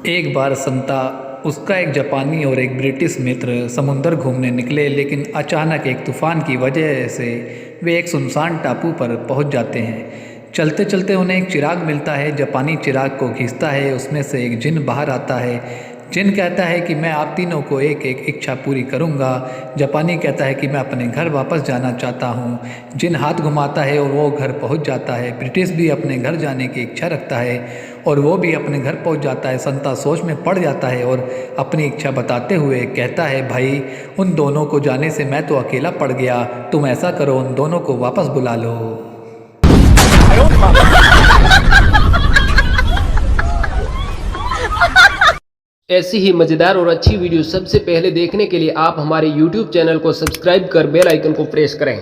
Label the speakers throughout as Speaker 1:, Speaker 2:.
Speaker 1: एक बार संता, उसका एक जापानी और एक ब्रिटिश मित्र समुंदर घूमने निकले, लेकिन अचानक एक तूफान की वजह से वे एक सुनसान टापू पर पहुंच जाते हैं। चलते चलते उन्हें एक चिराग मिलता है। जापानी चिराग को खींचता है, उसमें से एक जिन बाहर आता है। जिन कहता है कि मैं आप तीनों को एक एक इच्छा पूरी करूंगा। जापानी कहता है कि मैं अपने घर वापस जाना चाहता हूँ। जिन हाथ घुमाता है और वो घर पहुँच जाता है। ब्रिटिश भी अपने घर जाने की इच्छा रखता है और वो भी अपने घर पहुँच जाता है। संता सोच में पड़ जाता है और अपनी इच्छा बताते हुए कहता है, भाई उन दोनों को जाने से मैं तो अकेला पड़ गया, तुम ऐसा करो उन दोनों को वापस बुला लो।
Speaker 2: ऐसी ही मज़ेदार और अच्छी वीडियो सबसे पहले देखने के लिए आप हमारे YouTube चैनल को सब्सक्राइब कर बेल आइकन को प्रेस करें।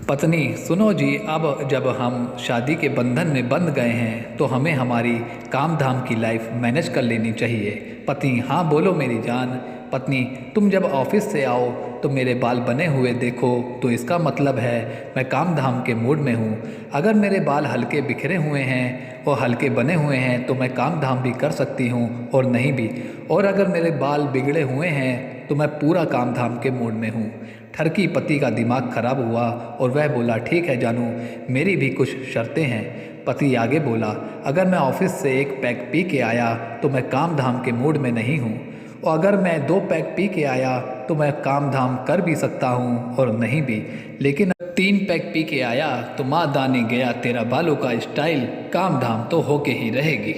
Speaker 1: पत्नी, सुनो जी, अब जब हम शादी के बंधन में बंध गए हैं तो हमें हमारी काम धाम की लाइफ मैनेज कर लेनी चाहिए। पत्नी, हाँ बोलो मेरी जान। पत्नी, तुम जब ऑफिस से आओ तो मेरे बाल बने हुए देखो तो इसका मतलब है मैं काम धाम के मूड में हूँ। अगर मेरे बाल हल्के बिखरे हुए हैं और हल्के बने हुए हैं तो मैं काम धाम भी कर सकती हूँ और नहीं भी। और अगर मेरे बाल बिगड़े हुए हैं तो मैं पूरा काम धाम के मूड में हूँ। ठरकी पति का दिमाग खराब हुआ और वह बोला, ठीक है जानू, मेरी भी कुछ शर्तें हैं। पति आगे बोला, अगर मैं ऑफिस से एक पैक पी के आया तो मैं काम धाम के मूड में नहीं हूँ, और अगर मैं 2 पैक पी के आया तो मैं काम धाम कर भी सकता हूँ और नहीं भी, लेकिन 3 पैक पी के आया तो माँ दानी गया तेरा बालों का स्टाइल, काम धाम तो होके ही रहेगी।